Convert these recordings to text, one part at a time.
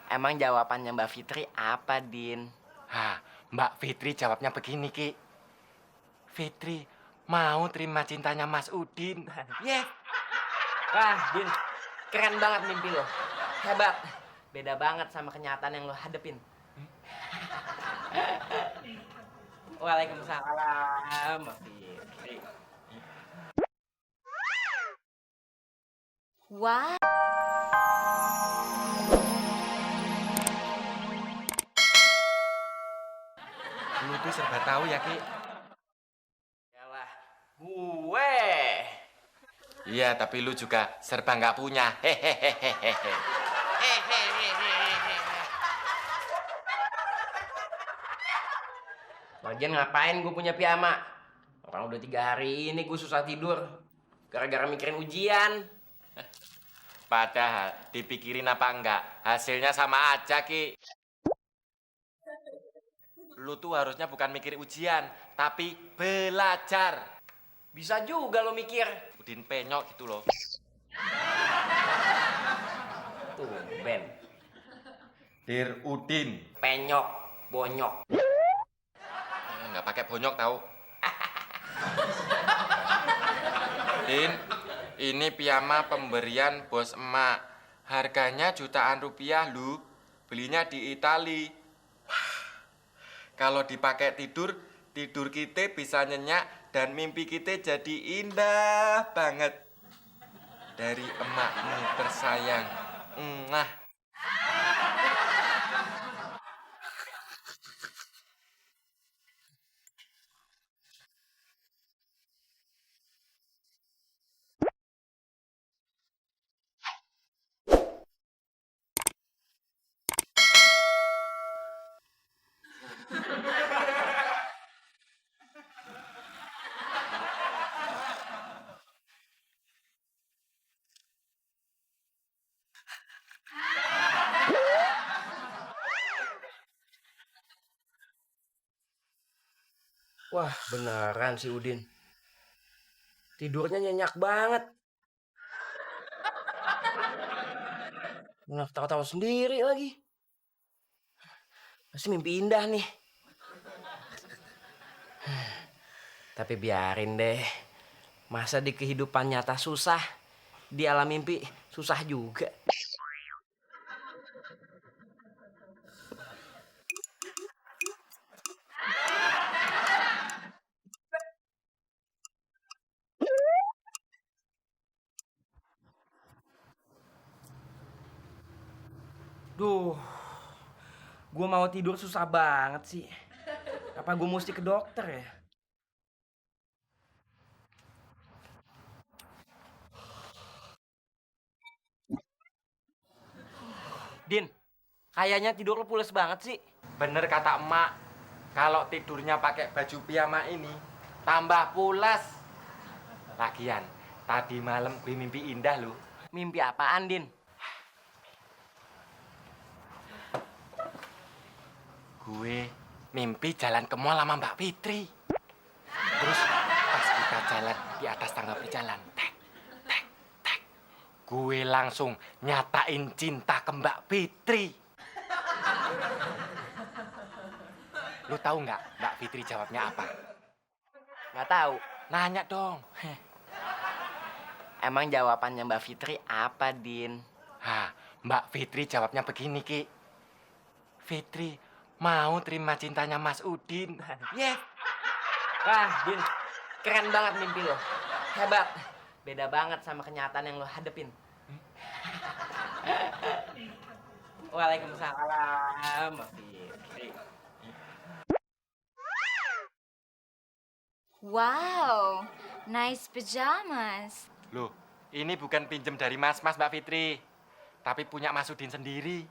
Emang jawabannya Mbak Fitri apa, Din? Hah, Mbak Fitri jawabnya begini, Ki. Fitri mau terima cintanya Mas Udin. Ye, wah, Din, keren banget mimpi lo. Hebat. Beda banget sama kenyataan yang lo hadepin. Waalaikumsalam, Mbak Fitri. Wah, Lu tuh serba tahu ya, Ki. Yalah, gue. Iya, tapi lu juga serba nggak punya. Hehehehehe. Lagian ngapain gue punya piyama? Orang udah 3 hari ini gue susah tidur. Gara-gara mikirin ujian. Padahal dipikirin apa enggak, hasilnya sama aja, Ki. Lu tuh harusnya bukan mikir ujian, tapi belajar. Bisa juga lo mikir. Udin penyok gitu loh. Tuh, Ben. Dir Udin. Penyok, bonyok. Nggak pakai bonyok tahu. Din, ini piyama pemberian bos emak. Harganya jutaan rupiah lu. Belinya di Itali. Wah, kalau dipakai tidur, tidur kita bisa nyenyak dan mimpi kita jadi indah banget. Dari emakmu tersayang. Mwah. Wah, beneran si Udin. Tidurnya nyenyak banget. Malah tahu-tahu sendiri lagi. Pasti mimpi indah nih. Tapi biarin deh. Masa di kehidupan nyata susah, di alam mimpi susah juga. Duh, gue mau tidur susah banget sih. Apa gue mesti ke dokter ya? Din, kayaknya tidur lo pules banget sih. Bener kata emak, kalau tidurnya pakai baju piyama ini, tambah pulas. Lagian, tadi malam gue mimpi indah loh. Mimpi apaan, Din? Gue mimpi jalan ke mall sama Mbak Fitri. Terus pas kita jalan di atas tangga berjalan, tek, tek, tek. Gue langsung nyatain cinta ke Mbak Fitri. Lu tahu nggak Mbak Fitri jawabnya apa? Nggak tahu. Nanya dong. Emang jawabannya Mbak Fitri apa, Din? Hah, Mbak Fitri jawabnya begini, Ki. Fitri mau terima cintanya Mas Udin. Ye, wah, Din, keren banget mimpi lo. Hebat. Beda banget sama kenyataan yang lo hadepin. Waalaikumsalam, Mbak Fitri. wow, nice pajamas. Loh, ini bukan pinjem dari Mas Mbak Fitri. Tapi punya Mas Udin sendiri.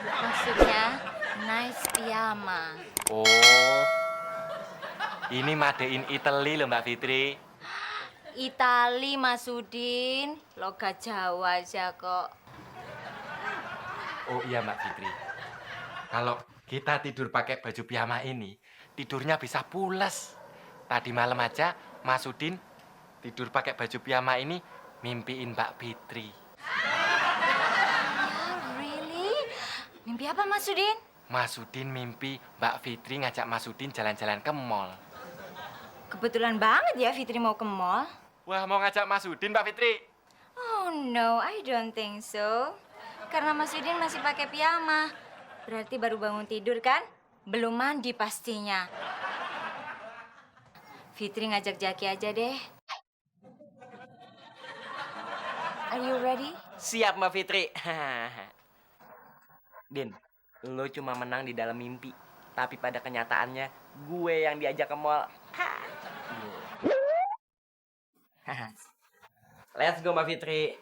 Maksudnya nice piyama. Oh, ini made in Italy loh Mbak Fitri. Itali Mas Udin, logat Jawa aja kok. Oh iya Mbak Fitri. Kalau kita tidur pakai baju piyama ini, tidurnya bisa pules. Tadi malam aja Mas Udin tidur pakai baju piyama ini mimpiin Mbak Fitri. Really? Mimpi apa Mas Udin? Mas Udin mimpi Mbak Fitri ngajak Mas Udin jalan-jalan ke mall. Kebetulan banget ya Fitri mau ke mall. Wah, mau ngajak Mas Udin, Mbak Fitri? Oh no, I don't think so. Karena Mas Udin masih pakai piyama. Berarti baru bangun tidur kan? Belum mandi pastinya. Fitri ngajak Jaki aja deh. Are you ready? Siap Mbak Fitri. Din, lo cuma menang di dalam mimpi. Tapi pada kenyataannya, gue yang diajak ke mall. Let's go Mbak Fitri.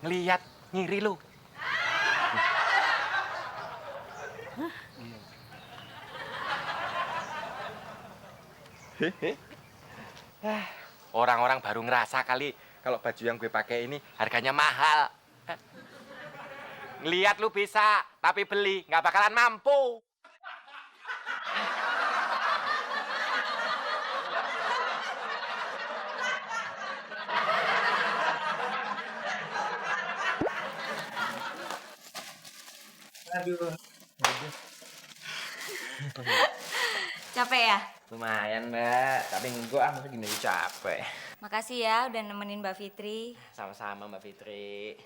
Ngeliat, ngiri lu. Orang-orang baru ngerasa kali kalau baju yang gue pakai ini harganya mahal. Ngeliat lu bisa, tapi beli nggak bakalan mampu. Aduh. Capek ya? Lumayan Mbak, tapi gue masa gini aja capek. Makasih ya udah nemenin Mbak Fitri. Sama-sama Mbak Fitri.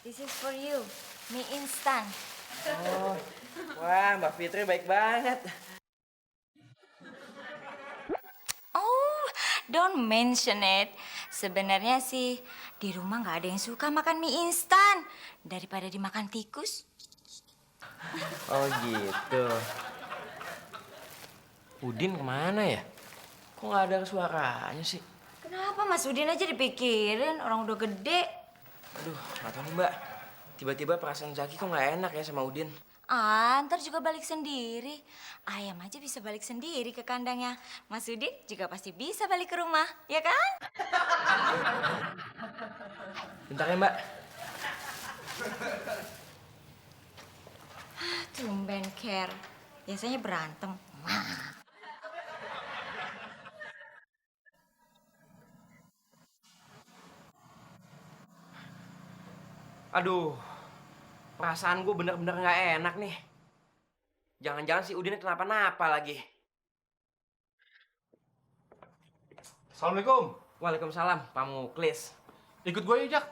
This is for you, mie instan. Oh, wah Mbak Fitri baik banget. Oh, don't mention it. Sebenarnya sih di rumah nggak ada yang suka makan mie instan daripada dimakan tikus. Oh gitu. Udin kemana ya? Kok nggak ada suaranya sih? Kenapa Mas Udin aja dipikirin? Orang udah gede. Aduh, nggak tahu nih Mbak. Tiba-tiba perasaan Zaki kok nggak enak ya sama Udin. Ntar juga balik sendiri. Ayam aja bisa balik sendiri ke kandangnya. Mas Udin juga pasti bisa balik ke rumah, ya kan? Bentar ya Mbak. Tumben care. Biasanya berantem. Aduh, perasaan gue bener-bener nggak enak nih. Jangan-jangan si Udin kenapa-napa lagi. Assalamualaikum. Waalaikumsalam, Pak Muklis. Ikut gue ya, Jak.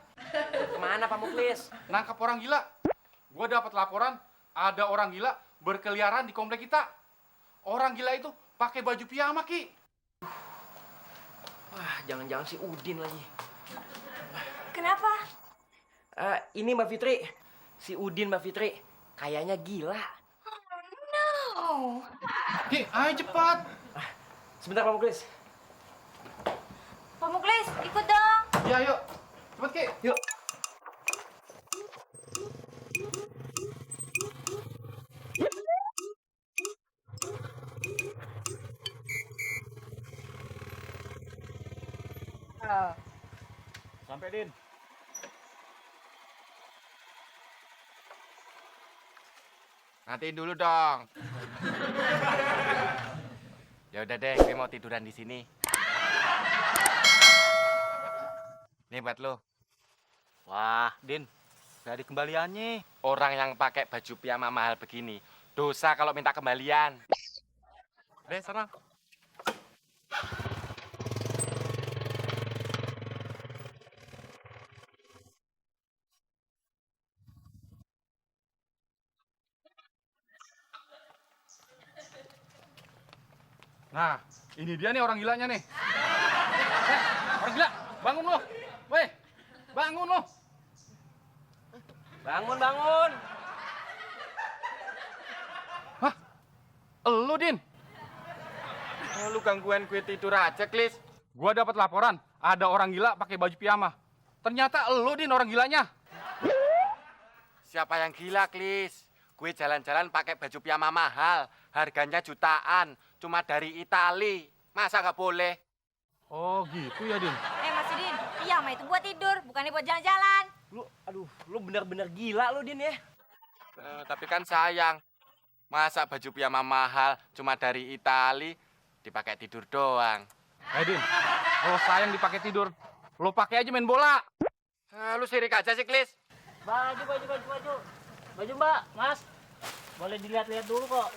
Kemana Pak Muklis? Nangkap orang gila. Gue dapat laporan ada orang gila berkeliaran di komplek kita. Orang gila itu pakai baju piyama, Ki. Wah, jangan-jangan si Udin lagi. Kenapa? Ini Mbak Fitri. Si Udin Mbak Fitri kayaknya gila. No. Ki, ayo cepat. Sebentar Pak Muklis. Pak Muklis, ikut dong. Ya, yuk. Cepat, Ki. Yuk. Sampai, Din. Nantiin dulu dong. Ya udah deh, gue mau tiduran di sini. Nih buat lo. Wah, Din, gak ada kembaliannya. Orang yang pakai baju piyama mahal begini, dosa kalau minta kembalian. Deh, sana. Nah, ini dia nih orang gilanya nih. Orang gila, bangun lo. Weh, bangun lo. Bangun, bangun. Hah? Elu, Din. Lu gangguan gue tidur aja, Klis. Gua dapat laporan ada orang gila pakai baju piyama. Ternyata elu, Din, orang gilanya. Siapa yang gila, Klis? Gue jalan-jalan pakai baju piyama mahal, harganya jutaan, cuma dari Itali. Masa nggak boleh? Oh, gitu ya, Din. Mas Udin, piyama itu buat tidur, bukannya buat jalan-jalan. Lu bener-bener gila lu Din ya. Tapi kan sayang. Masa baju piyama mahal cuma dari Itali dipakai tidur doang. Din, kalau sayang dipakai tidur, lo pakai aja main bola. Lu sirik aja sih, Klis. Baju. Baju Mbak, Mas. Boleh dilihat-lihat dulu kok.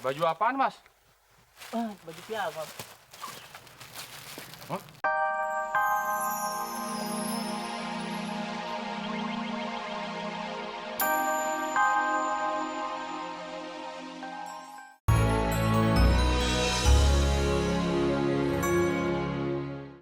Baju apaan, Mas? Baju piagam.